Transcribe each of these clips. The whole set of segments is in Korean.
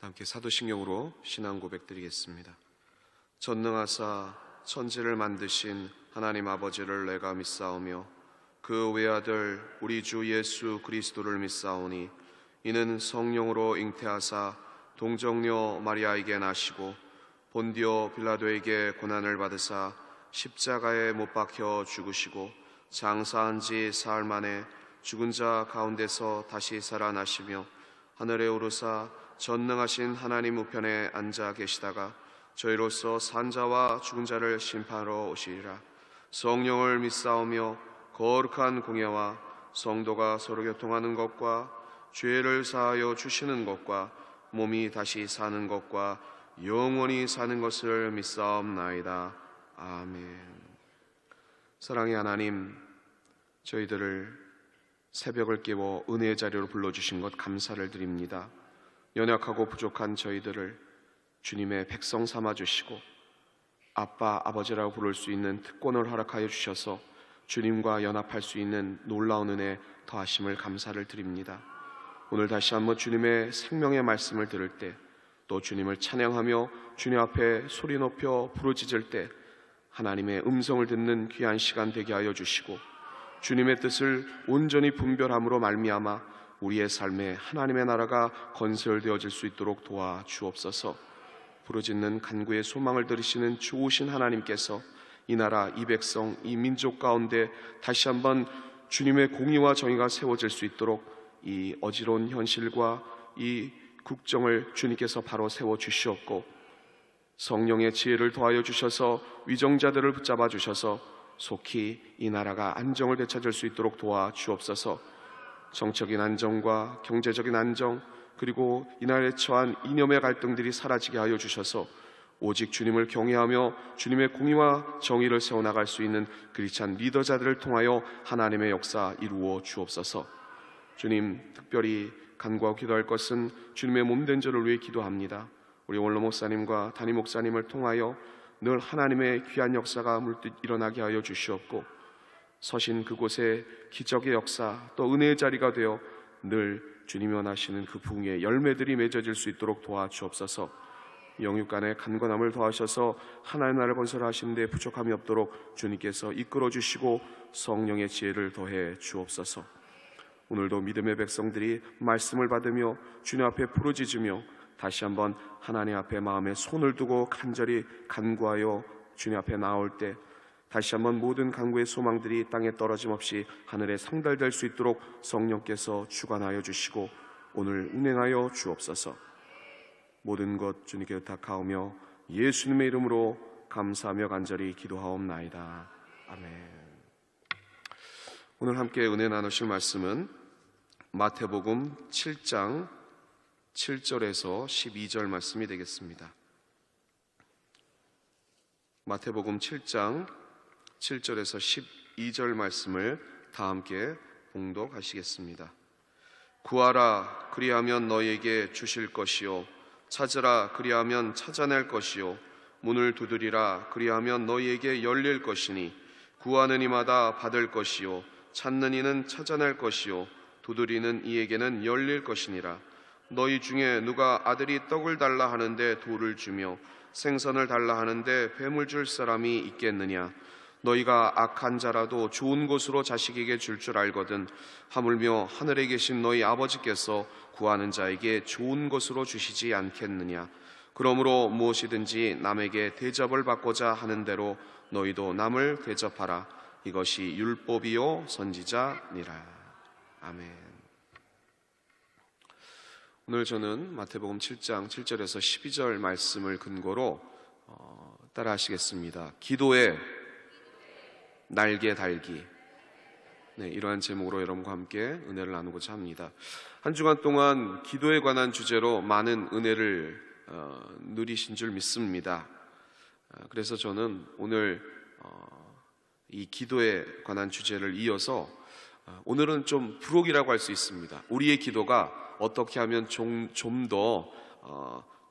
함께 사도신경으로 신앙 고백드리겠습니다. 전능하사 천지를 만드신 하나님 아버지를 내가 믿사오며 그 외아들 우리 주 예수 그리스도를 믿사오니 이는 성령으로 잉태하사 동정녀 마리아에게 나시고 본디오 빌라도에게 고난을 받으사 십자가에 못 박혀 죽으시고 장사한 지 사흘 만에 죽은 자 가운데서 다시 살아나시며 하늘에 오르사 전능하신 하나님 우편에 앉아 계시다가 저희로서 산 자와 죽은 자를 심판하러 오시리라. 성령을 믿사오며 거룩한 공예와 성도가 서로 교통하는 것과 죄를 사하여 주시는 것과 몸이 다시 사는 것과 영원히 사는 것을 믿사옵나이다. 아멘. 사랑의 하나님, 저희들을 새벽을 깨워 은혜의 자리로 불러주신 것 감사를 드립니다. 연약하고 부족한 저희들을 주님의 백성 삼아주시고 아빠, 아버지라고 부를 수 있는 특권을 허락하여 주셔서 주님과 연합할 수 있는 놀라운 은혜 더하심을 감사를 드립니다. 오늘 다시 한번 주님의 생명의 말씀을 들을 때, 또 주님을 찬양하며 주님 앞에 소리 높여 부르짖을 때 하나님의 음성을 듣는 귀한 시간 되게 하여 주시고 주님의 뜻을 온전히 분별함으로 말미암아 우리의 삶에 하나님의 나라가 건설되어질 수 있도록 도와주옵소서. 부르짖는 간구의 소망을 들으시는 좋으신 하나님께서 이 나라, 이 백성, 이 민족 가운데 다시 한번 주님의 공의와 정의가 세워질 수 있도록 이 어지러운 현실과 이 국정을 주님께서 바로 세워주시옵고 성령의 지혜를 더하여 주셔서 위정자들을 붙잡아 주셔서 속히 이 나라가 안정을 되찾을 수 있도록 도와주옵소서. 정적인 안정과 경제적인 안정, 그리고 이 나라에 처한 이념의 갈등들이 사라지게 하여 주셔서 오직 주님을 경외하며 주님의 공의와 정의를 세워나갈 수 있는 그리스도인 리더자들을 통하여 하나님의 역사 이루어 주옵소서. 주님, 특별히 간구하고 기도할 것은 주님의 몸된 저를 위해 기도합니다. 우리 원로 목사님과 담임 목사님을 통하여 늘 하나님의 귀한 역사가 물뜻 일어나게 하여 주시옵고 서신 그곳에 기적의 역사 또 은혜의 자리가 되어 늘 주님이 원하시는 그 부흥의 열매들이 맺어질 수 있도록 도와주옵소서. 영육 간의 간건함을 더하셔서 하나님의 나라를 건설하시는 데 부족함이 없도록 주님께서 이끌어 주시고 성령의 지혜를 더해 주옵소서. 오늘도 믿음의 백성들이 말씀을 받으며 주님 앞에 부르짖으며 다시 한번 하나님 앞에 마음에 손을 두고 간절히 간구하여 주님 앞에 나올 때 다시 한번 모든 간구의 소망들이 땅에 떨어짐 없이 하늘에 상달될 수 있도록 성령께서 주관하여 주시고 오늘 운행하여 주옵소서. 모든 것 주님께 의탁하오며 예수님의 이름으로 감사하며 간절히 기도하옵나이다. 아멘. 오늘 함께 은혜 나누실 말씀은 마태복음 7장 7절에서 12절 말씀이 되겠습니다. 마태복음 7장 7절에서 12절 말씀을 다 함께 봉독하시겠습니다. 구하라 그리하면 너희에게 주실 것이요 찾으라 그리하면 찾아낼 것이요 문을 두드리라 그리하면 너희에게 열릴 것이니 구하는 이마다 받을 것이요 찾는 이는 찾아낼 것이요 두드리는 이에게는 열릴 것이니라. 너희 중에 누가 아들이 떡을 달라 하는데 돌을 주며 생선을 달라 하는데 뱀을 줄 사람이 있겠느냐. 너희가 악한 자라도 좋은 것으로 자식에게 줄 알거든 하물며 하늘에 계신 너희 아버지께서 구하는 자에게 좋은 것으로 주시지 않겠느냐. 그러므로 무엇이든지 남에게 대접을 받고자 하는 대로 너희도 남을 대접하라. 이것이 율법이요 선지자니라. 아멘. 오늘 저는 마태복음 7장 7절에서 12절 말씀을 근거로 따라 하시겠습니다. 기도의 날개 달기. 네, 이러한 제목으로 여러분과 함께 은혜를 나누고자 합니다. 한 주간 동안 기도에 관한 주제로 많은 은혜를 누리신 줄 믿습니다. 그래서 저는 오늘 이 기도에 관한 주제를 이어서 오늘은 좀 부록이라고 할 수 있습니다. 우리의 기도가 어떻게 하면 좀 더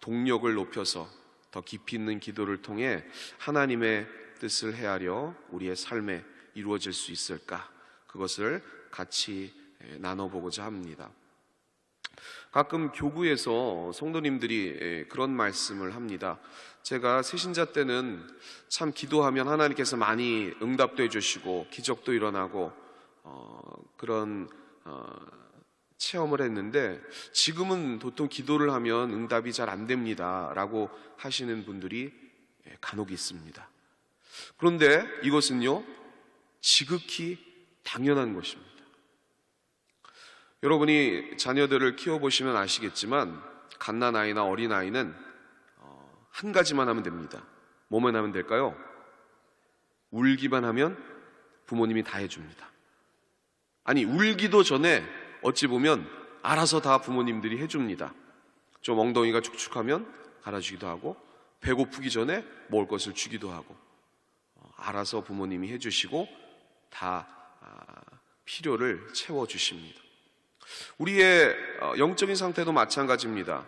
동력을 높여서 더 깊이 있는 기도를 통해 하나님의 뜻을 헤아려 우리의 삶에 이루어질 수 있을까? 그것을 같이 나눠보고자 합니다. 가끔 교구에서 성도님들이 그런 말씀을 합니다. 제가 새신자 때는 참 기도하면 하나님께서 많이 응답도 해주시고 기적도 일어나고 그런 체험을 했는데 지금은 보통 기도를 하면 응답이 잘 안 됩니다 라고 하시는 분들이 간혹 있습니다. 그런데 이것은요, 지극히 당연한 것입니다. 여러분이 자녀들을 키워보시면 아시겠지만 갓난아이나 어린아이는 한 가지만 하면 됩니다. 뭐만 하면 될까요? 울기만 하면 부모님이 다 해줍니다. 아니, 울기도 전에 어찌 보면 알아서 다 부모님들이 해줍니다. 좀 엉덩이가 축축하면 갈아주기도 하고, 배고프기 전에 먹을 것을 주기도 하고, 알아서 부모님이 해주시고 다 필요를 채워주십니다. 우리의 영적인 상태도 마찬가지입니다.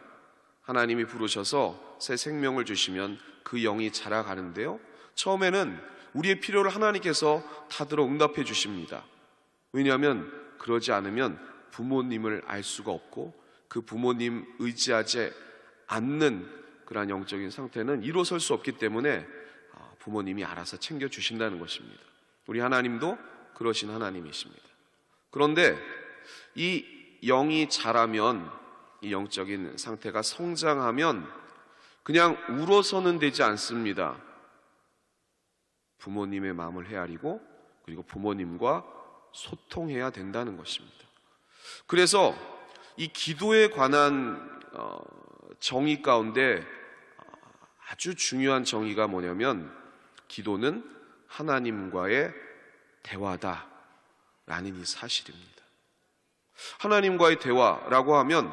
하나님이 부르셔서 새 생명을 주시면 그 영이 자라가는데요, 처음에는 우리의 필요를 하나님께서 다 들어 응답해 주십니다. 왜냐하면 그러지 않으면 부모님을 알 수가 없고 그 부모님 의지하지 않는 그러한 영적인 상태는 일어설 수 없기 때문에 부모님이 알아서 챙겨주신다는 것입니다. 우리 하나님도 그러신 하나님이십니다. 그런데 이 영이 자라면, 이 영적인 상태가 성장하면 그냥 울어서는 되지 않습니다. 부모님의 마음을 헤아리고 그리고 부모님과 소통해야 된다는 것입니다. 그래서 이 기도에 관한 정의 가운데 아주 중요한 정의가 뭐냐면, 기도는 하나님과의 대화다라는 이 사실입니다. 하나님과의 대화라고 하면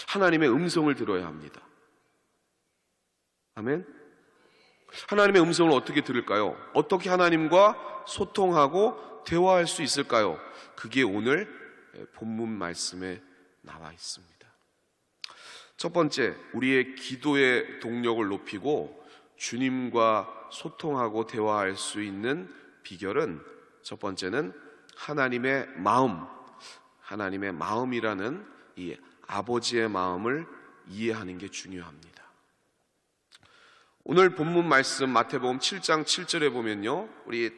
하나님의 음성을 들어야 합니다. 아멘? 하나님의 음성을 어떻게 들을까요? 어떻게 하나님과 소통하고 대화할 수 있을까요? 그게 오늘 본문 말씀에 나와 있습니다. 첫 번째, 우리의 기도의 동력을 높이고 주님과 소통하고 대화할 수 있는 비결은, 첫 번째는 하나님의 마음, 하나님의 마음이라는 이 아버지의 마음을 이해하는 게 중요합니다. 오늘 본문 말씀 마태복음 7장 7절에 보면요, 우리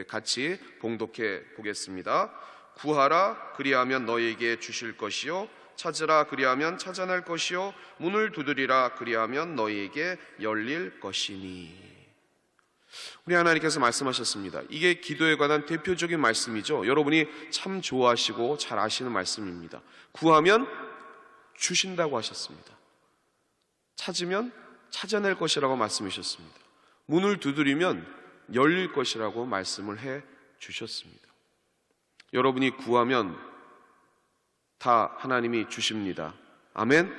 같이 봉독해 보겠습니다. 구하라 그리하면 너희에게 주실 것이요, 찾으라 그리하면 찾아낼 것이요, 문을 두드리라 그리하면 너희에게 열릴 것이니. 우리 하나님께서 말씀하셨습니다. 이게 기도에 관한 대표적인 말씀이죠. 여러분이 참 좋아하시고 잘 아시는 말씀입니다. 구하면 주신다고 하셨습니다. 찾으면 찾아낼 것이라고 말씀하셨습니다. 문을 두드리면 열릴 것이라고 말씀을 해 주셨습니다. 여러분이 구하면 다 하나님이 주십니다. 아멘.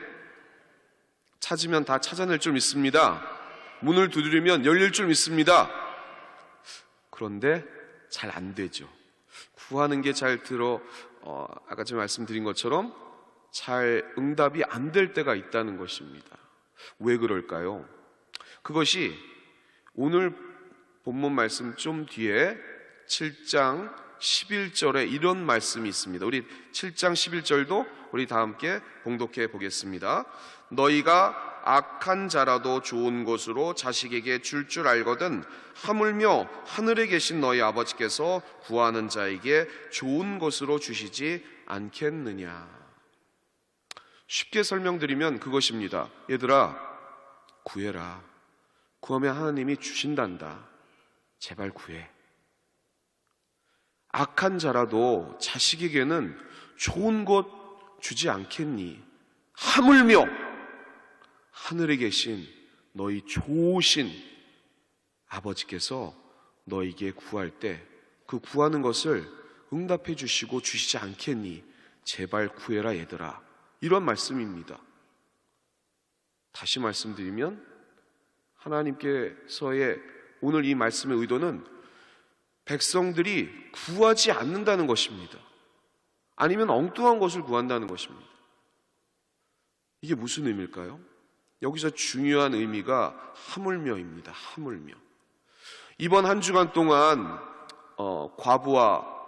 찾으면 다 찾아낼 줄 믿습니다. 문을 두드리면 열릴 줄 믿습니다. 그런데 잘 안 되죠. 구하는 게 잘 아까 제가 말씀드린 것처럼 잘 응답이 안 될 때가 있다는 것입니다. 왜 그럴까요? 그것이 오늘 본문 말씀 좀 뒤에 7장 11절에 이런 말씀이 있습니다. 우리 7장 11절도 우리 다 함께 봉독해 보겠습니다. 너희가 악한 자라도 좋은 것으로 자식에게 줄 알거든 하물며 하늘에 계신 너희 아버지께서 구하는 자에게 좋은 것으로 주시지 않겠느냐. 쉽게 설명드리면 그것입니다. 얘들아, 구해라. 구하면 하나님이 주신단다. 제발 구해. 악한 자라도 자식에게는 좋은 것 주지 않겠니? 하물며 하늘에 계신 너희 좋으신 아버지께서 너에게 구할 때 그 구하는 것을 응답해 주시고 주시지 않겠니? 제발 구해라 얘들아. 이런 말씀입니다. 다시 말씀드리면 하나님께서의 오늘 이 말씀의 의도는 백성들이 구하지 않는다는 것입니다. 아니면 엉뚱한 것을 구한다는 것입니다. 이게 무슨 의미일까요? 여기서 중요한 의미가 하물며입니다. 하물며. 이번 한 주간 동안 과부와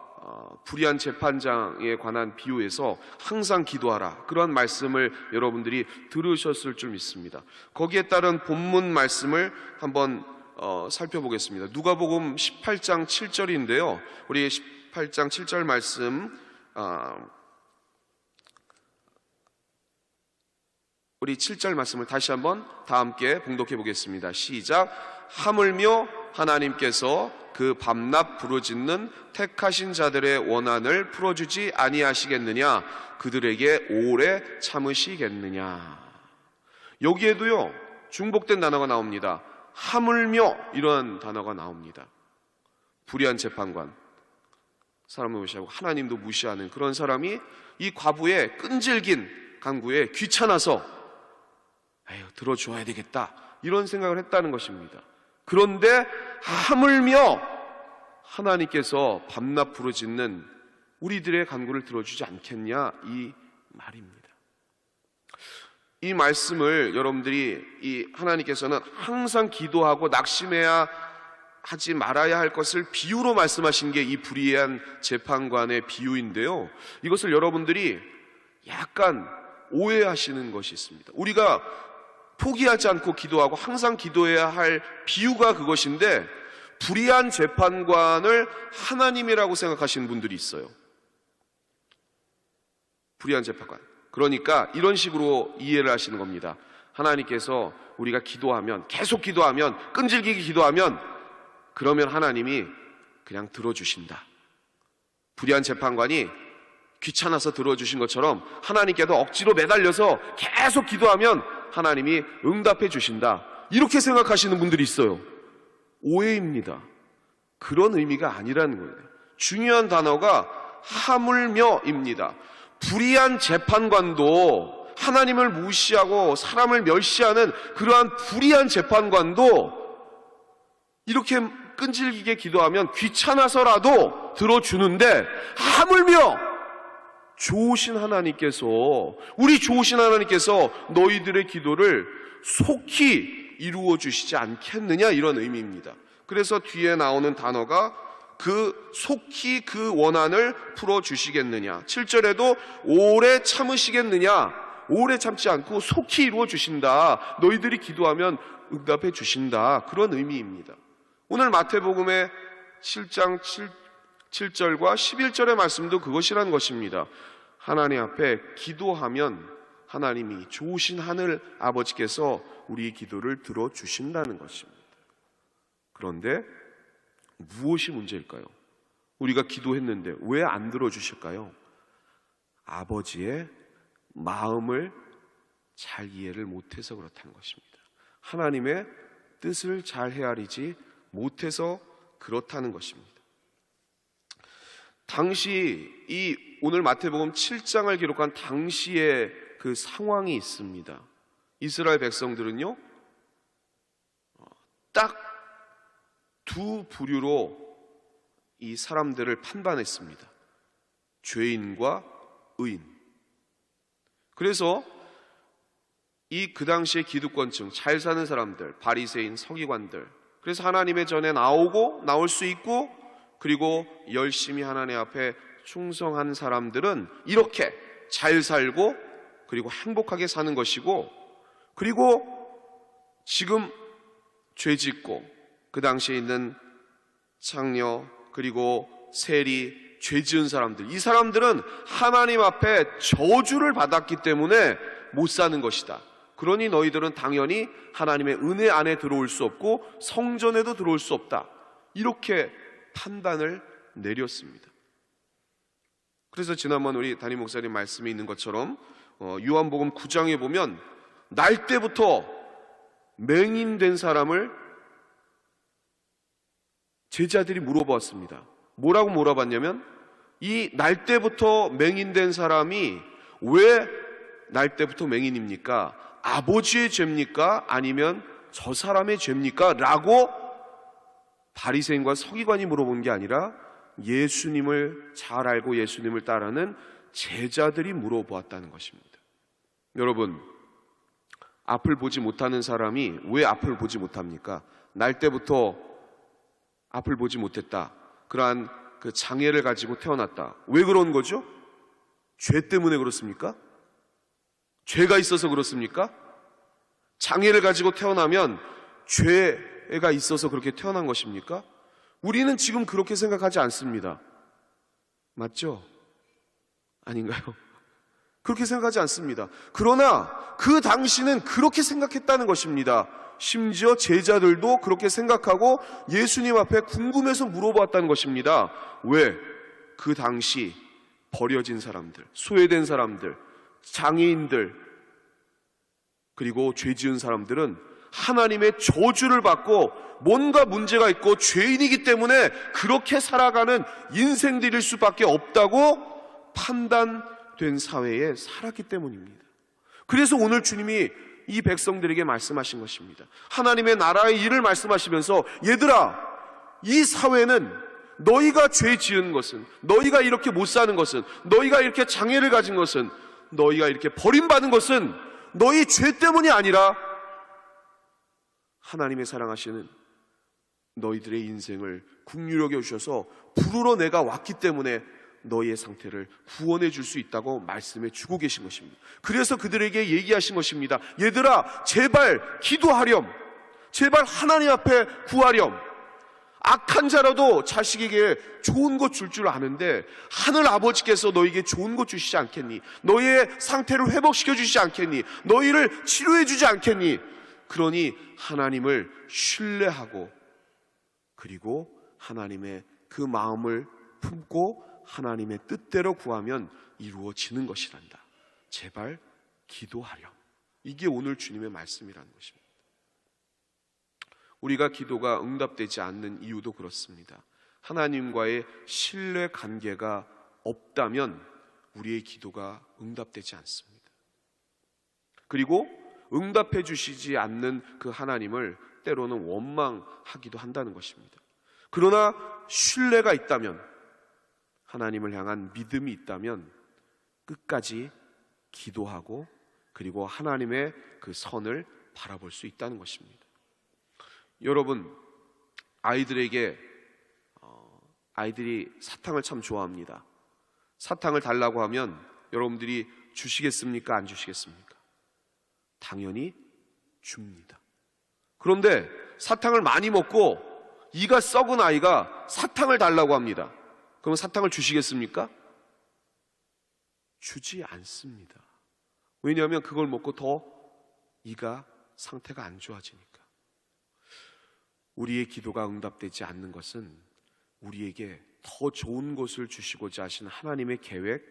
불의한 재판장에 관한 비유에서 항상 기도하라, 그런 말씀을 여러분들이 들으셨을 줄 믿습니다. 거기에 따른 본문 말씀을 한번 살펴보겠습니다. 누가복음 18장 7절인데요. 우리 18장 7절 말씀 우리 7절 말씀을 다시 한번 다 함께 봉독해 보겠습니다. 시작. 하물며 하나님께서 그 밤낮 부르짖는 택하신 자들의 원한을 풀어주지 아니하시겠느냐? 그들에게 오래 참으시겠느냐? 여기에도요 중복된 단어가 나옵니다. 하물며, 이런 단어가 나옵니다. 불의한 재판관, 사람을 무시하고 하나님도 무시하는 그런 사람이 이 과부의 끈질긴 간구에 귀찮아서 에휴, 들어줘야 되겠다, 이런 생각을 했다는 것입니다. 그런데 하물며 하나님께서 밤낮 부르짖는 우리들의 간구를 들어주지 않겠냐, 이 말입니다. 이 말씀을 여러분들이 하나님께서는 항상 기도하고 낙심해야 하지 말아야 할 것을 비유로 말씀하신 게 이 불의한 재판관의 비유인데요, 이것을 여러분들이 약간 오해하시는 것이 있습니다. 우리가 포기하지 않고 기도하고 항상 기도해야 할 비유가 그것인데, 불의한 재판관을 하나님이라고 생각하시는 분들이 있어요. 불의한 재판관, 그러니까 이런 식으로 이해를 하시는 겁니다. 하나님께서 우리가 기도하면, 계속 기도하면, 끈질기게 기도하면, 그러면 하나님이 그냥 들어주신다. 불의한 재판관이 귀찮아서 들어주신 것처럼 하나님께도 억지로 매달려서 계속 기도하면 하나님이 응답해 주신다, 이렇게 생각하시는 분들이 있어요. 오해입니다. 그런 의미가 아니라는 거예요. 중요한 단어가 하물며입니다. 불의한 재판관도, 하나님을 무시하고 사람을 멸시하는 그러한 불의한 재판관도 이렇게 끈질기게 기도하면 귀찮아서라도 들어주는데, 하물며 좋으신 하나님께서, 우리 좋으신 하나님께서 너희들의 기도를 속히 이루어 주시지 않겠느냐, 이런 의미입니다. 그래서 뒤에 나오는 단어가 그 속히 그 원한을 풀어주시겠느냐, 7절에도 오래 참으시겠느냐, 오래 참지 않고 속히 이루어 주신다, 너희들이 기도하면 응답해 주신다, 그런 의미입니다. 오늘 마태복음의 7장 7절과 11절의 말씀도 그것이란 것입니다. 하나님 앞에 기도하면 하나님이, 좋으신 하늘 아버지께서 우리 기도를 들어주신다는 것입니다. 그런데 무엇이 문제일까요? 우리가 기도했는데 왜 안 들어주실까요? 아버지의 마음을 잘 이해를 못해서 그렇다는 것입니다. 하나님의 뜻을 잘 헤아리지 못해서 그렇다는 것입니다. 당시 이 오늘 마태복음 7장을 기록한 당시의 그 상황이 있습니다. 이스라엘 백성들은요, 딱 두 부류로 이 사람들을 판단했습니다. 죄인과 의인. 그래서 그 당시의 기득권층, 잘 사는 사람들, 바리새인, 서기관들, 그래서 하나님의 전에 나올 수 있고, 그리고 열심히 하나님 앞에 충성한 사람들은 이렇게 잘 살고 그리고 행복하게 사는 것이고, 그리고 지금 죄 짓고 그 당시에 있는 창녀 그리고 세리, 죄 지은 사람들, 이 사람들은 하나님 앞에 저주를 받았기 때문에 못 사는 것이다. 그러니 너희들은 당연히 하나님의 은혜 안에 들어올 수 없고 성전에도 들어올 수 없다, 이렇게 판단을 내렸습니다. 그래서 지난번 우리 담임 목사님 말씀이 있는 것처럼 요한복음 9장에 보면 날 때부터 맹인된 사람을 제자들이 물어보았습니다. 뭐라고 물어봤냐면, 이 날 때부터 맹인된 사람이 왜 날 때부터 맹인입니까? 아버지의 죄입니까? 아니면 저 사람의 죄입니까? 라고 바리새인과 서기관이 물어본 게 아니라 예수님을 잘 알고 예수님을 따르는 제자들이 물어보았다는 것입니다. 여러분, 앞을 보지 못하는 사람이 왜 앞을 보지 못합니까? 날 때부터 앞을 보지 못했다, 그러한 그 장애를 가지고 태어났다. 왜 그런 거죠? 죄 때문에 그렇습니까? 죄가 있어서 그렇습니까? 장애를 가지고 태어나면 죄가 있어서 그렇게 태어난 것입니까? 우리는 지금 그렇게 생각하지 않습니다. 맞죠? 아닌가요? 그렇게 생각하지 않습니다. 그러나 그 당시는 그렇게 생각했다는 것입니다. 심지어 제자들도 그렇게 생각하고 예수님 앞에 궁금해서 물어봤다는 것입니다. 왜? 그 당시 버려진 사람들, 소외된 사람들, 장애인들, 그리고 죄 지은 사람들은 하나님의 저주를 받고 뭔가 문제가 있고 죄인이기 때문에 그렇게 살아가는 인생들일 수밖에 없다고 판단된 사회에 살았기 때문입니다. 그래서 오늘 주님이 이 백성들에게 말씀하신 것입니다. 하나님의 나라의 일을 말씀하시면서 얘들아, 이 사회는 너희가 죄 지은 것은, 너희가 이렇게 못 사는 것은, 너희가 이렇게 장애를 가진 것은, 너희가 이렇게 버림받은 것은 너희 죄 때문이 아니라 하나님의 사랑하시는 너희들의 인생을 긍휼히 여기셔서 부르러 내가 왔기 때문에 너희의 상태를 구원해 줄 수 있다고 말씀해 주고 계신 것입니다. 그래서 그들에게 얘기하신 것입니다. 얘들아, 제발 기도하렴. 제발 하나님 앞에 구하렴. 악한 자라도 자식에게 좋은 것 줄 줄 아는데 하늘 아버지께서 너희에게 좋은 것 주시지 않겠니? 너희의 상태를 회복시켜 주시지 않겠니? 너희를 치료해 주지 않겠니? 그러니 하나님을 신뢰하고 그리고 하나님의 그 마음을 품고 하나님의 뜻대로 구하면 이루어지는 것이란다. 제발 기도하렴. 이게 오늘 주님의 말씀이라는 것입니다. 우리가 기도가 응답되지 않는 이유도 그렇습니다. 하나님과의 신뢰 관계가 없다면 우리의 기도가 응답되지 않습니다. 그리고 응답해 주시지 않는 그 하나님을 때로는 원망하기도 한다는 것입니다. 그러나 신뢰가 있다면, 하나님을 향한 믿음이 있다면 끝까지 기도하고 그리고 하나님의 그 선을 바라볼 수 있다는 것입니다. 여러분, 아이들이 사탕을 참 좋아합니다. 사탕을 달라고 하면 여러분들이 주시겠습니까? 안 주시겠습니까? 당연히 줍니다. 그런데 사탕을 많이 먹고 이가 썩은 아이가 사탕을 달라고 합니다. 그럼 사탕을 주시겠습니까? 주지 않습니다. 왜냐하면 그걸 먹고 더 이가 상태가 안 좋아지니까. 우리의 기도가 응답되지 않는 것은 우리에게 더 좋은 것을 주시고자 하신 하나님의 계획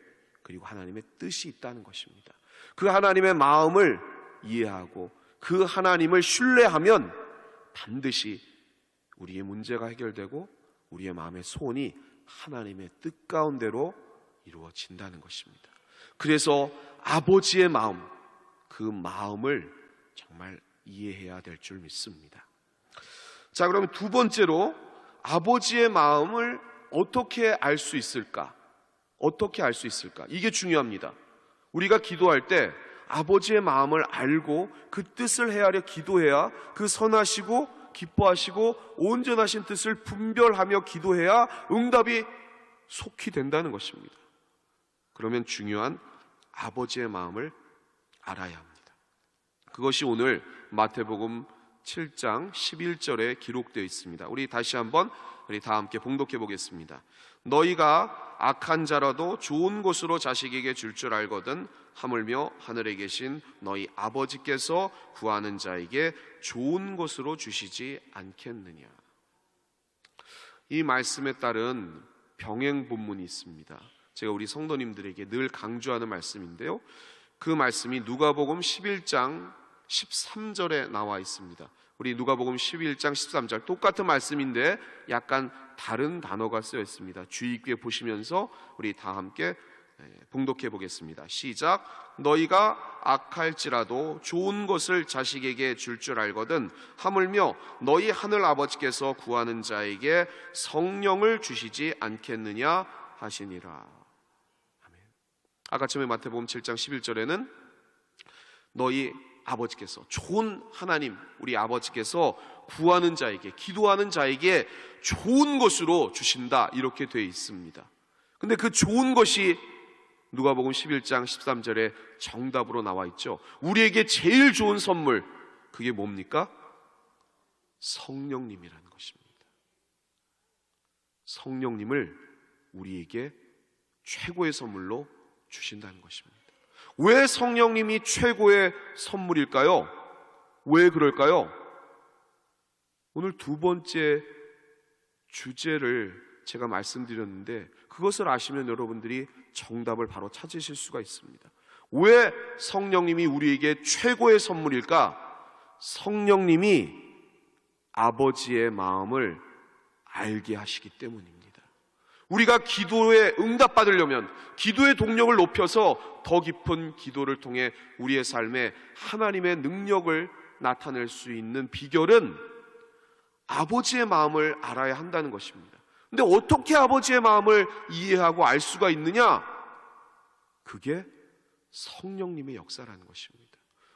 그리고 하나님의 뜻이 있다는 것입니다. 그 하나님의 마음을 이해하고 그 하나님을 신뢰하면 반드시 우리의 문제가 해결되고 우리의 마음의 소원이 하나님의 뜻 가운데로 이루어진다는 것입니다. 그래서 아버지의 마음, 그 마음을 정말 이해해야 될 줄 믿습니다. 자, 그러면 두 번째로 아버지의 마음을 어떻게 알 수 있을까? 어떻게 알 수 있을까? 이게 중요합니다. 우리가 기도할 때 아버지의 마음을 알고 그 뜻을 헤아려 기도해야 그 선하시고 기뻐하시고 온전하신 뜻을 분별하며 기도해야 응답이 속히 된다는 것입니다. 그러면 중요한 아버지의 마음을 알아야 합니다. 그것이 오늘 마태복음 7장 11절에 기록되어 있습니다. 우리 다시 한번 다 함께 봉독해 보겠습니다. 너희가 악한 자라도 좋은 것으로 자식에게 줄 알거든 하물며 하늘에 계신 너희 아버지께서 구하는 자에게 좋은 것으로 주시지 않겠느냐. 이 말씀에 따른 병행 본문이 있습니다. 제가 우리 성도님들에게 늘 강조하는 말씀인데요, 그 말씀이 누가복음 11장 13절에 나와 있습니다. 우리 누가복음 11장 13절 똑같은 말씀인데 약간 다른 단어가 쓰여 있습니다. 주의 깊게 보시면서 우리 다 함께 봉독해 보겠습니다. 시작. 너희가 악할지라도 좋은 것을 자식에게 줄 알거든 하물며 너희 하늘 아버지께서 구하는 자에게 성령을 주시지 않겠느냐 하시니라. 아멘. 아까 처음에 마태복음 7장 11절에는 너희 아버지께서, 좋은 하나님 우리 아버지께서 구하는 자에게, 기도하는 자에게 좋은 것으로 주신다, 이렇게 되어 있습니다. 근데 그 좋은 것이 누가복음 11장 13절에 정답으로 나와 있죠. 우리에게 제일 좋은 선물, 그게 뭡니까? 성령님이라는 것입니다. 성령님을 우리에게 최고의 선물로 주신다는 것입니다. 왜 성령님이 최고의 선물일까요? 왜 그럴까요? 오늘 두 번째 주제를 제가 말씀드렸는데, 그것을 아시면 여러분들이 정답을 바로 찾으실 수가 있습니다. 왜 성령님이 우리에게 최고의 선물일까? 성령님이 아버지의 마음을 알게 하시기 때문입니다. 우리가 기도에 응답받으려면, 기도의 동력을 높여서 더 깊은 기도를 통해 우리의 삶에 하나님의 능력을 나타낼 수 있는 비결은 아버지의 마음을 알아야 한다는 것입니다. 근데 어떻게 아버지의 마음을 이해하고 알 수가 있느냐? 그게 성령님의 역사라는 것입니다.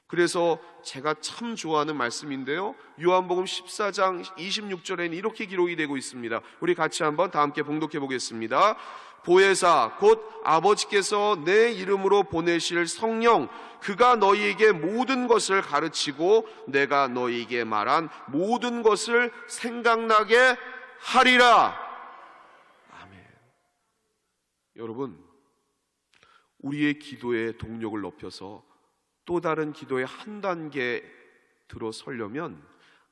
그래서 제가 참 좋아하는 말씀인데요, 요한복음 14장 26절에는 이렇게 기록이 되고 있습니다. 우리 같이 한번 다 함께 봉독해 보겠습니다. 보혜사 곧 아버지께서 내 이름으로 보내실 성령, 그가 너희에게 모든 것을 가르치고 내가 너희에게 말한 모든 것을 생각나게 하리라. 아멘. 여러분, 우리의 기도의 동력을 높여서 또 다른 기도의 한 단계 들어서려면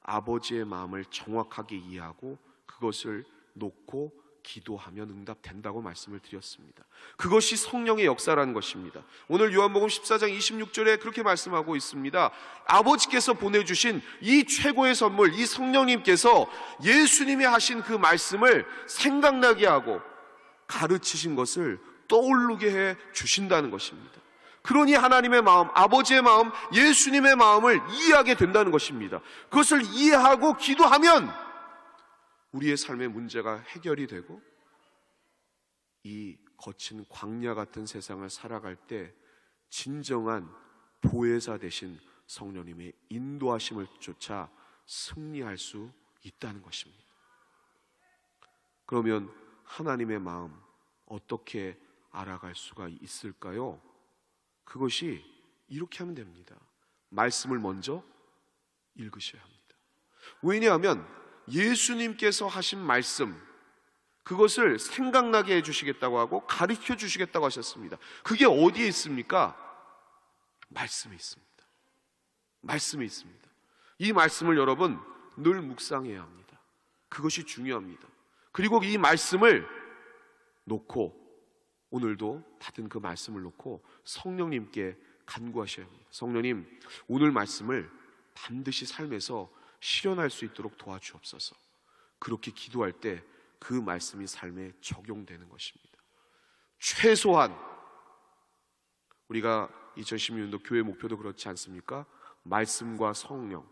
아버지의 마음을 정확하게 이해하고 그것을 놓고 기도하면 응답된다고 말씀을 드렸습니다. 그것이 성령의 역사라는 것입니다. 오늘 요한복음 14장 26절에 그렇게 말씀하고 있습니다. 아버지께서 보내주신 이 최고의 선물, 이 성령님께서 예수님이 하신 그 말씀을 생각나게 하고 가르치신 것을 떠오르게 해 주신다는 것입니다. 그러니 하나님의 마음, 아버지의 마음, 예수님의 마음을 이해하게 된다는 것입니다. 그것을 이해하고 기도하면 우리의 삶의 문제가 해결이 되고 이 거친 광야 같은 세상을 살아갈 때 진정한 보혜사 되신 성령님의 인도하심을 쫓아 승리할 수 있다는 것입니다. 그러면 하나님의 마음 어떻게 알아갈 수가 있을까요? 그것이 이렇게 하면 됩니다. 말씀을 먼저 읽으셔야 합니다. 왜냐하면 예수님께서 하신 말씀, 그것을 생각나게 해주시겠다고 하고 가르쳐 주시겠다고 하셨습니다. 그게 어디에 있습니까? 말씀에 있습니다. 말씀에 있습니다. 이 말씀을 여러분 늘 묵상해야 합니다. 그것이 중요합니다. 그리고 이 말씀을 놓고, 오늘도 받은 그 말씀을 놓고 성령님께 간구하셔야 합니다. 성령님, 오늘 말씀을 반드시 삶에서 실현할 수 있도록 도와주옵소서. 그렇게 기도할 때 그 말씀이 삶에 적용되는 것입니다. 최소한 우리가 2016년도 교회 목표도 그렇지 않습니까? 말씀과 성령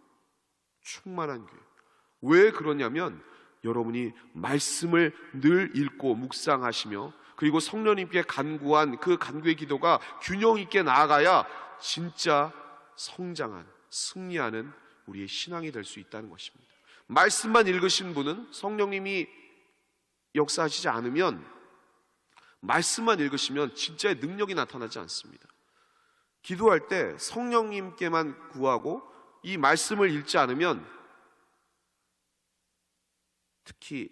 충만한 교회. 왜 그러냐면 여러분이 말씀을 늘 읽고 묵상하시며 그리고 성령님께 간구한 그 간구의 기도가 균형 있게 나아가야 진짜 성장한, 승리하는 우리의 신앙이 될 수 있다는 것입니다. 말씀만 읽으신 분은, 성령님이 역사하시지 않으면, 말씀만 읽으시면 진짜의 능력이 나타나지 않습니다. 기도할 때 성령님께만 구하고 이 말씀을 읽지 않으면 특히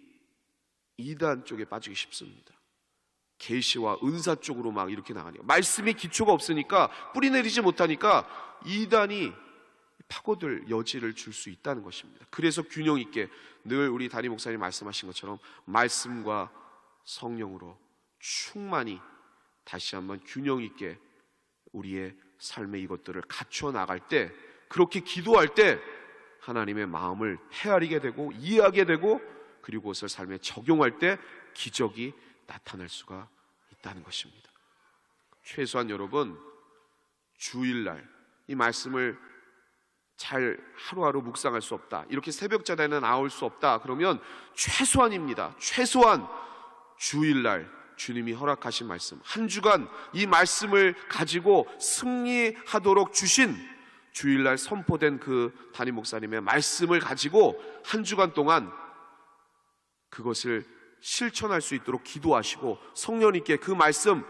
이단 쪽에 빠지기 쉽습니다. 계시와 은사 쪽으로 막 이렇게 나가니까, 말씀이 기초가 없으니까, 뿌리 내리지 못하니까 이단이 파고들 여지를 줄 수 있다는 것입니다. 그래서 균형 있게 늘 우리 담임 목사님 말씀하신 것처럼 말씀과 성령으로 충만히 다시 한번 균형 있게 우리의 삶의 이것들을 갖춰 나갈 때, 그렇게 기도할 때 하나님의 마음을 헤아리게 되고 이해하게 되고 그리고 그것을 삶에 적용할 때 기적이 나타날 수가 있다는 것입니다. 최소한 여러분, 주일날 이 말씀을 잘 하루하루 묵상할 수 없다, 이렇게 새벽자단에 나올 수 없다, 그러면 최소한입니다. 최소한 주일날 주님이 허락하신 말씀, 한 주간 이 말씀을 가지고 승리하도록 주신 주일날 선포된 그 담임 목사님의 말씀을 가지고 한 주간 동안 그것을 실천할 수 있도록 기도하시고 성령님께 그 말씀,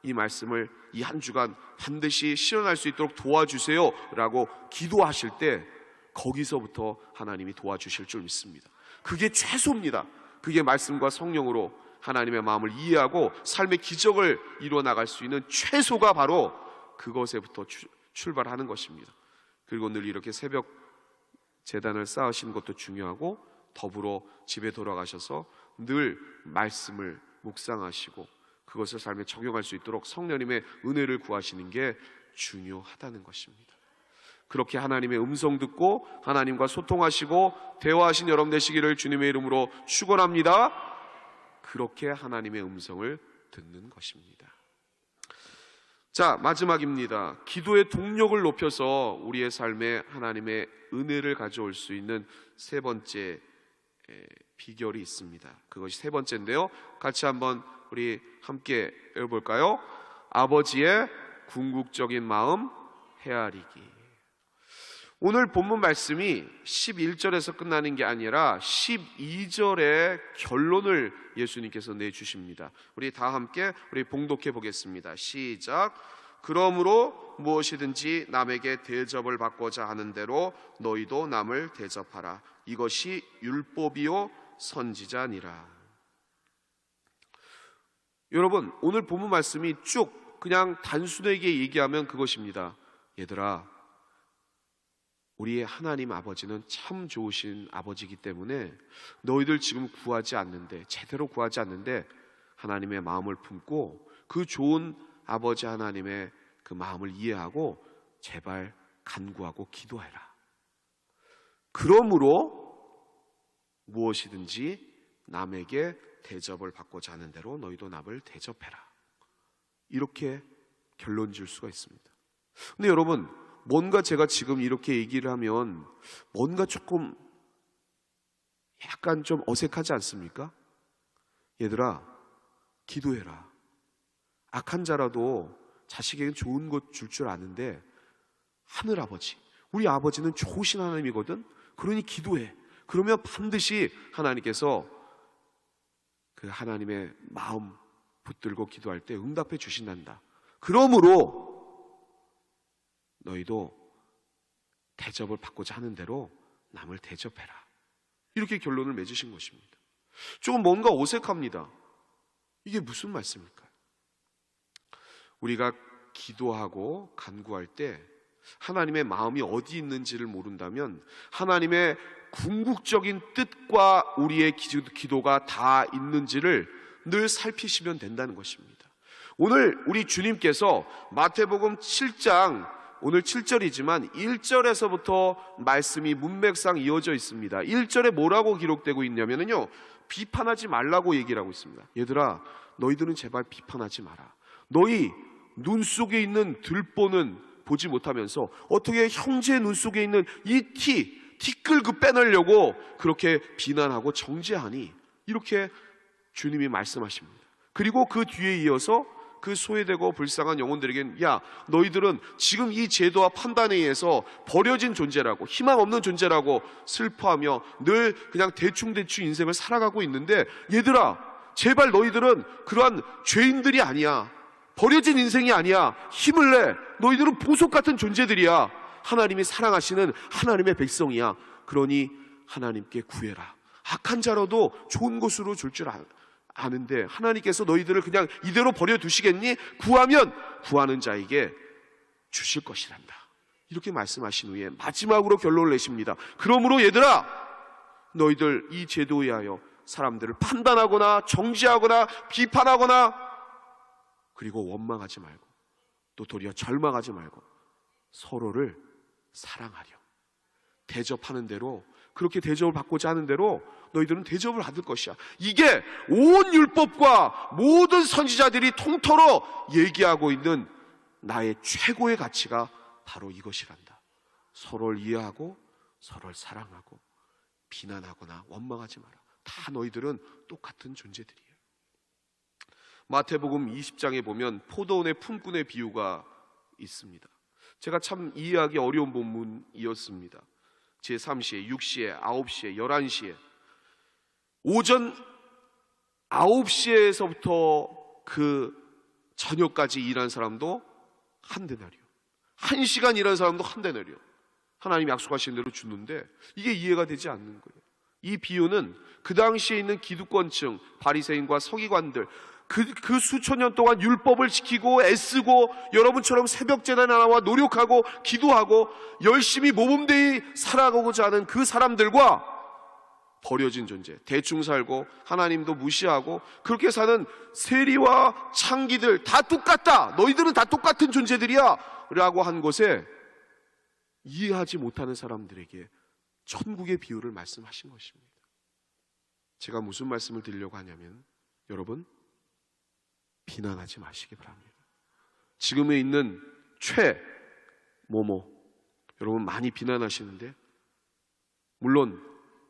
이 말씀을 이 한 주간 반드시 실현할 수 있도록 도와주세요 라고 기도하실 때 거기서부터 하나님이 도와주실 줄 믿습니다. 그게 최소입니다. 그게 말씀과 성령으로 하나님의 마음을 이해하고 삶의 기적을 이루어 나갈 수 있는 최소가 바로 그것에부터 출발하는 것입니다. 그리고 늘 이렇게 새벽 제단을 쌓으시는 것도 중요하고 더불어 집에 돌아가셔서 늘 말씀을 묵상하시고 그것을 삶에 적용할 수 있도록 성령님의 은혜를 구하시는 게 중요하다는 것입니다. 그렇게 하나님의 음성 듣고 하나님과 소통하시고 대화하신 여러분 되시기를 주님의 이름으로 축원합니다. 그렇게 하나님의 음성을 듣는 것입니다. 자, 마지막입니다. 기도의 동력을 높여서 우리의 삶에 하나님의 은혜를 가져올 수 있는 세 번째 비결이 있습니다. 그것이 세 번째인데요, 같이 한번 우리 함께 읽어볼까요? 아버지의 궁극적인 마음 헤아리기. 오늘 본문 말씀이 11절에서 끝나는 게 아니라 12절의 결론을 예수님께서 내주십니다. 우리 다 함께 우리 봉독해 보겠습니다. 시작. 그러므로 무엇이든지 남에게 대접을 받고자 하는 대로 너희도 남을 대접하라. 이것이 율법이요 선지자니라. 여러분, 오늘 본문 말씀이 쭉 그냥 단순하게 얘기하면 그것입니다. 얘들아, 우리의 하나님 아버지는 참 좋으신 아버지이기 때문에 너희들 지금 구하지 않는데, 제대로 구하지 않는데 하나님의 마음을 품고 그 좋은 아버지 하나님의 그 마음을 이해하고 제발 간구하고 기도해라. 그러므로 무엇이든지 남에게 대접을 받고자 하는 대로 너희도 남을 대접해라. 이렇게 결론 줄 수가 있습니다. 근데 여러분, 뭔가 제가 지금 이렇게 얘기를 하면 뭔가 조금 약간 좀 어색하지 않습니까? 얘들아, 기도해라. 악한 자라도 자식에게 좋은 것 줄 줄 아는데 하늘 아버지, 우리 아버지는 좋으신 하나님이거든. 그러니 기도해. 그러면 반드시 하나님께서 그 하나님의 마음 붙들고 기도할 때 응답해 주신단다. 그러므로 너희도 대접을 받고자 하는 대로 남을 대접해라. 이렇게 결론을 맺으신 것입니다. 조금 뭔가 어색합니다. 이게 무슨 말씀일까요? 우리가 기도하고 간구할 때 하나님의 마음이 어디 있는지를 모른다면 하나님의 궁극적인 뜻과 우리의 기도가 다 있는지를 늘 살피시면 된다는 것입니다. 오늘 우리 주님께서 마태복음 7장, 오늘 7절이지만 1절에서부터 말씀이 문맥상 이어져 있습니다. 1절에 뭐라고 기록되고 있냐면요, 비판하지 말라고 얘기를 하고 있습니다. 얘들아, 너희들은 제발 비판하지 마라. 너희 눈 속에 있는 들보는 보지 못하면서 어떻게 형제의 눈 속에 있는 이 티끌 그 빼내려고 그렇게 비난하고 정죄하니? 이렇게 주님이 말씀하십니다. 그리고 그 뒤에 이어서 그 소외되고 불쌍한 영혼들에게는, 야, 너희들은 지금 이 제도와 판단에 의해서 버려진 존재라고, 희망 없는 존재라고 슬퍼하며 늘 그냥 대충대충 인생을 살아가고 있는데, 얘들아, 제발 너희들은 그러한 죄인들이 아니야. 버려진 인생이 아니야. 힘을 내. 너희들은 보석 같은 존재들이야. 하나님이 사랑하시는 하나님의 백성이야. 그러니 하나님께 구해라. 악한 자라도 좋은 것으로 줄 줄 아는데 하나님께서 너희들을 그냥 이대로 버려두시겠니? 구하면 구하는 자에게 주실 것이란다. 이렇게 말씀하신 후에 마지막으로 결론을 내십니다. 그러므로 얘들아, 너희들 이 제도에 하여 사람들을 판단하거나 정죄하거나 비판하거나 그리고 원망하지 말고 또 도리어 절망하지 말고 서로를 사랑하려. 대접하는 대로, 그렇게 대접을 받고자 하는 대로 너희들은 대접을 받을 것이야. 이게 온 율법과 모든 선지자들이 통틀어 얘기하고 있는 나의 최고의 가치가 바로 이것이란다. 서로를 이해하고 서로를 사랑하고 비난하거나 원망하지 마라. 다 너희들은 똑같은 존재들이에요. 마태복음 20장에 보면 포도원의 품꾼의 비유가 있습니다. 제가 참 이해하기 어려운 본문이었습니다. 제3시에, 6시에, 9시에, 11시에, 오전 9시에서부터 그 저녁까지 일한 사람도 한 데나리요, 1시간 일한 사람도 한 데나리요. 하나님 약속하신 대로 주는데 이게 이해가 되지 않는 거예요. 이 비유는 그 당시에 있는 기득권층, 바리새인과 서기관들, 그 수천 년 동안 율법을 지키고 애쓰고 여러분처럼 새벽 제단에 나와 노력하고 기도하고 열심히 모범되이 살아가고자 하는 그 사람들과 버려진 존재, 대충 살고 하나님도 무시하고 그렇게 사는 세리와 창기들 다 똑같다, 너희들은 다 똑같은 존재들이야 라고 한 것에 이해하지 못하는 사람들에게 천국의 비유를 말씀하신 것입니다. 제가 무슨 말씀을 드리려고 하냐면, 여러분, 비난하지 마시기 바랍니다. 지금에 있는 최모모, 여러분 많이 비난하시는데 물론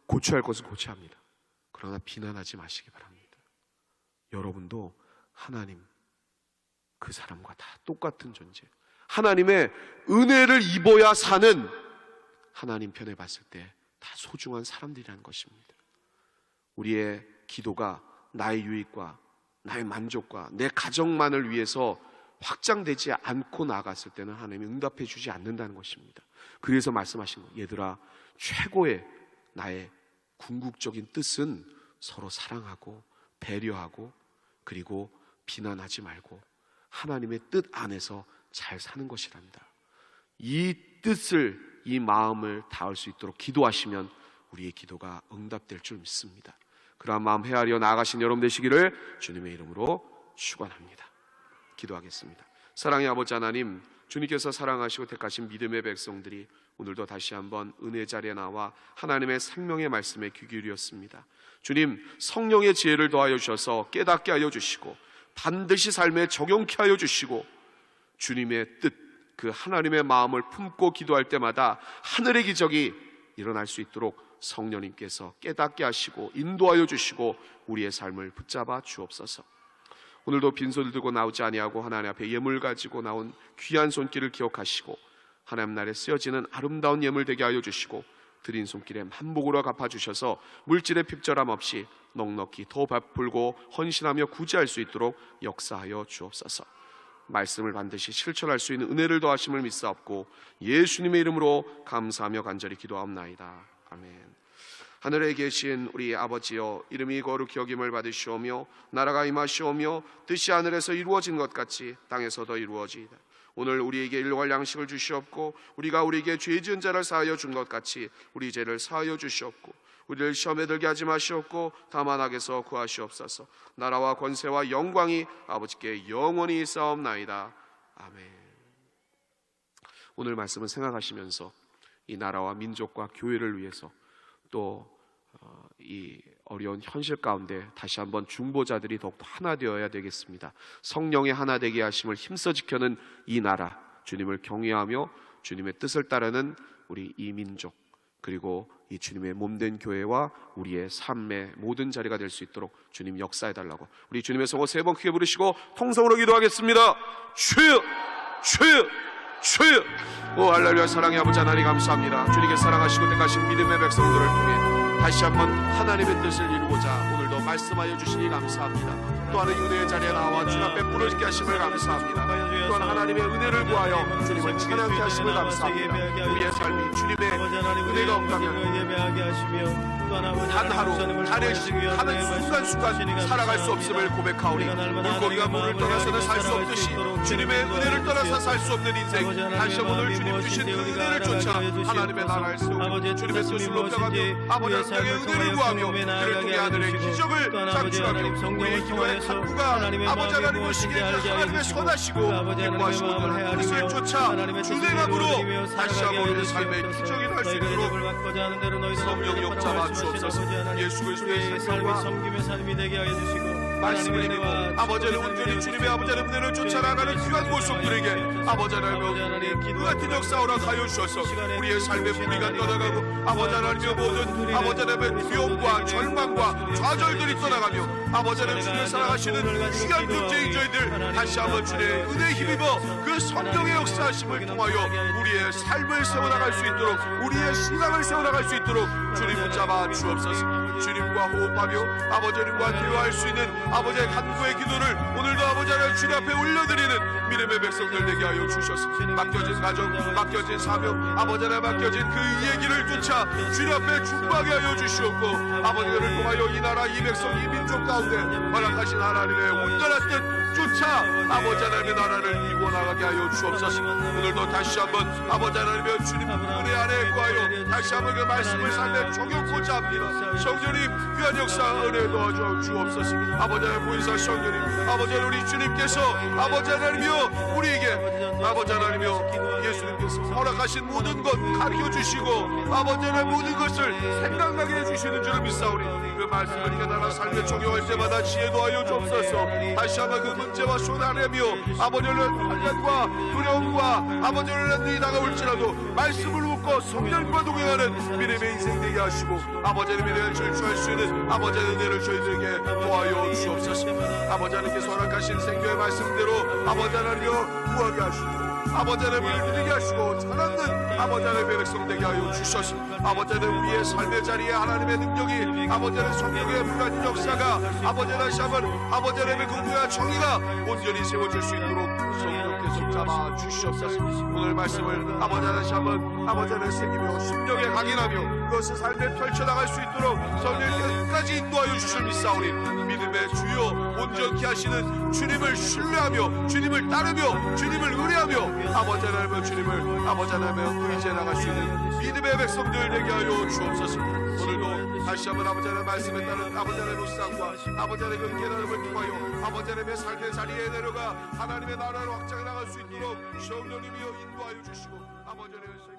고쳐야 할 것은 고쳐야 합니다. 그러나 비난하지 마시기 바랍니다. 여러분도 하나님 그 사람과 다 똑같은 존재, 하나님의 은혜를 입어야 사는, 하나님 편에 봤을 때 다 소중한 사람들이라는 것입니다. 우리의 기도가 나의 유익과 나의 만족과 내 가정만을 위해서 확장되지 않고 나아갔을 때는 하나님이 응답해 주지 않는다는 것입니다. 그래서 말씀하신 거예요. 얘들아, 최고의 나의 궁극적인 뜻은 서로 사랑하고 배려하고 그리고 비난하지 말고 하나님의 뜻 안에서 잘 사는 것이란다. 이 뜻을, 이 마음을 닿을 수 있도록 기도하시면 우리의 기도가 응답될 줄 믿습니다. 그러한 마음 헤아려 나아가신 여러분 되시기를 주님의 이름으로 축원합니다. 기도하겠습니다. 사랑의 아버지 하나님, 주님께서 사랑하시고 택하신 믿음의 백성들이 오늘도 다시 한번 은혜 자리에 나와 하나님의 생명의 말씀에 귀 기울였습니다. 주님, 성령의 지혜를 더하여 주셔서 깨닫게 하여 주시고 반드시 삶에 적용케 하여 주시고 주님의 뜻, 그 하나님의 마음을 품고 기도할 때마다 하늘의 기적이 일어날 수 있도록 성령님께서 깨닫게 하시고 인도하여 주시고 우리의 삶을 붙잡아 주옵소서. 오늘도 빈손을 들고 나오지 아니하고 하나님 앞에 예물 가지고 나온 귀한 손길을 기억하시고 하나님 나라에 쓰여지는 아름다운 예물 되게 하여 주시고 드린 손길에 만복으로 갚아주셔서 물질의 핍절함 없이 넉넉히 더 베풀고 헌신하며 구제할 수 있도록 역사하여 주옵소서. 말씀을 반드시 실천할 수 있는 은혜를 더하심을 믿사옵고 예수님의 이름으로 감사하며 간절히 기도하옵나이다. 아멘. 하늘에 계신 우리 아버지여, 이름이 거룩히 여김을 받으시오며 나라가 임하시오며 뜻이 하늘에서 이루어진 것 같이 땅에서도 이루어지이다. 오늘 우리에게 일용할 양식을 주시옵고 우리가 우리에게 죄 지은 자를 사하여 준 것 같이 우리 죄를 사하여 주시옵고 우리를 시험에 들게 하지 마시옵고 다만 악에서 구하시옵소서. 나라와 권세와 영광이 아버지께 영원히 있사옵나이다. 아멘. 오늘 말씀을 생각하시면서 이 나라와 민족과 교회를 위해서 또 이 어려운 현실 가운데 다시 한번 중보자들이 더욱더 하나 되어야 되겠습니다. 성령의 하나 되게 하심을 힘써 지켜는 이 나라, 주님을 경외하며 주님의 뜻을 따르는 우리 이 민족, 그리고 이 주님의 몸된 교회와 우리의 삶의 모든 자리가 될 수 있도록 주님 역사해달라고 우리 주님의 성호 3번 크게 부르시고 통성으로 기도하겠습니다. 주여, 주여, 주여. 오 할렐루야. 사랑의 아버지 하나님 감사합니다. 주님께 사랑하시고 택하신 믿음의 백성들을 통해 다시 한번 하나님의 뜻을 이루고자 오늘도 말씀하여 주시니 감사합니다. 또한 은혜의 자리에 나와 주님 앞에 부르짖게 하심을 감사합니다. 또한 하나님의 은혜를 구하여 주님을 찬양케 하심을 감사합니다. 우리의 삶이 주님의 은혜가 없다면 단 하루, 단의 순간순간 살아갈 수 없음을 고백하오니 물고기가 물을 떠나서는 살 수 없듯이 주님의 은혜를 떠나서 살 수 없는 인생, 다시 오늘 주님 주신 그 은혜를 쫓아 하나님의 나라를 세우고 주님의 뜻을 높여가며 아버지 하나님의 은혜를 구하며 그를 통해 하늘의 기적을 창출하며 우리의 기도의 간구가 아버지 하나님 오시기에 하나님의 선하시고 기뻐하시고 그 뜻을 쫓아 주대감으로 다시 한번 우리의 삶의 기적이 날 수 있도록 성령 역사와 주옵소서. 예수 그리스도의 생명과 말씀을 힘입어 아버지를 온전히 주님의 아버지의 은혜를 쫓아나가는 귀한 모습들에게 아버지 하나님의 그 같은 역사 허락하여 주셔서 우리의 삶의 뿌리가 떠나가고 아버지 하나님의 모든 아버지 하나님의 두려움과 절망과 좌절들이 떠나가며 아버지 하나님 주님을 살아가시는 귀한 존재인 저희들 다시 한번 주님의 은혜에 힘입어 그 성령의 역사하심을 통하여 우리의 삶을 세워나갈 수 있도록 우리의 신앙을 세워나갈 수 있도록 주님 붙잡아 주옵소서. 주님과 호흡하며 아버지 하나님과 대화할 수 있는 아버지의 간구의 기도를 오늘도 아버지 하나님 주님 앞에 올려드리는 믿음의 백성들 되게 하여 주셔서 맡겨진 가정, 맡겨진 사명, 아버지 하나님 맡겨진 그 이의 길을 쫓아 주님 앞에 중보하게 하여 주시옵고 아버지를 통하여 이 나라, 이 백성, 이 민족 가운데 허락하신 하나님의 온전한 뜻 쫓아 아버지 하나님의 나라를 이루어 나가게 하여 주옵소서. 오늘도 다시 한번 아버지 하나님의 주님 은혜 안에 구하여 다시 한번 그 말씀을 삶에 적용고자 합니다. 성령님 귀한 역사 은혜 도와줘 주옵소서. 아버지 하나님 보이사 성령님 아버지 하나님 우리 주님께서 아버지 하나님이여 우리에게 아버지 하나님이여 예수님께서 허락하신 모든 것 가르쳐주시고 아버지 하나님 모든 것을 생각나게 해주시는 줄을 믿사오니 그 말씀을 깨달아 삶에 적용할 때마다 지혜 도하여 주옵소서. 다시 한번 그 문제와 소나내며 아버지 하나님 환란과 두려움과 아버지 하나님 다가올지라도 말씀을 묻고 성령과 동행하는 믿음의 인생 되게 하시고 아버지 하나님의 은혜를 절주할 수 있는 아버지 하나님의 은혜를 저희들에게 도와여 주옵소서. 아버지 하나님께서 허락하신 생명의 말씀대로 아버지 하나님이여 구하게 하시고 아버지 하나님을 누리게 하시고 살아있는 아버지 하나님의 백성 되게 하여 주셔서 아버지 하나님 우리의 삶의 자리에 하나님의 능력이 아버지 하나님 성령의 불가진 역사가 아버지 하나님 한번 아버지 하나님의 공부와 정의가 온전히 세워질 수 있도록 성령께서 잡아 주시옵소서. 오늘 말씀을 아버지 하나님 한번 아버지 하나님 새기며 심령에 각인하며 그것을 삶에 펼쳐나갈 수 있도록 성령께서 끝까지 인도하여 주실 믿사오니 믿음의 주요 온전케 하시는 주님을 신뢰하며 주님을 따르며 주님을 의뢰하며 아버지 하나님의 주님을 아버지 하나님의 의지해 나갈 수 있는 믿음의 백성들 되게 하여 주옵소서. 오늘도 다시 한번 아버지 하나님의 말씀에 따른 아버지 하나님의 묵상과 아버지 하나님의 깨달음을 통하여 아버지 하나님의 삶의 자리에 내려가 하나님의 나라를 확장해 나갈 수 있도록 성령님이여 인도하여 주시고 아버지 하나님의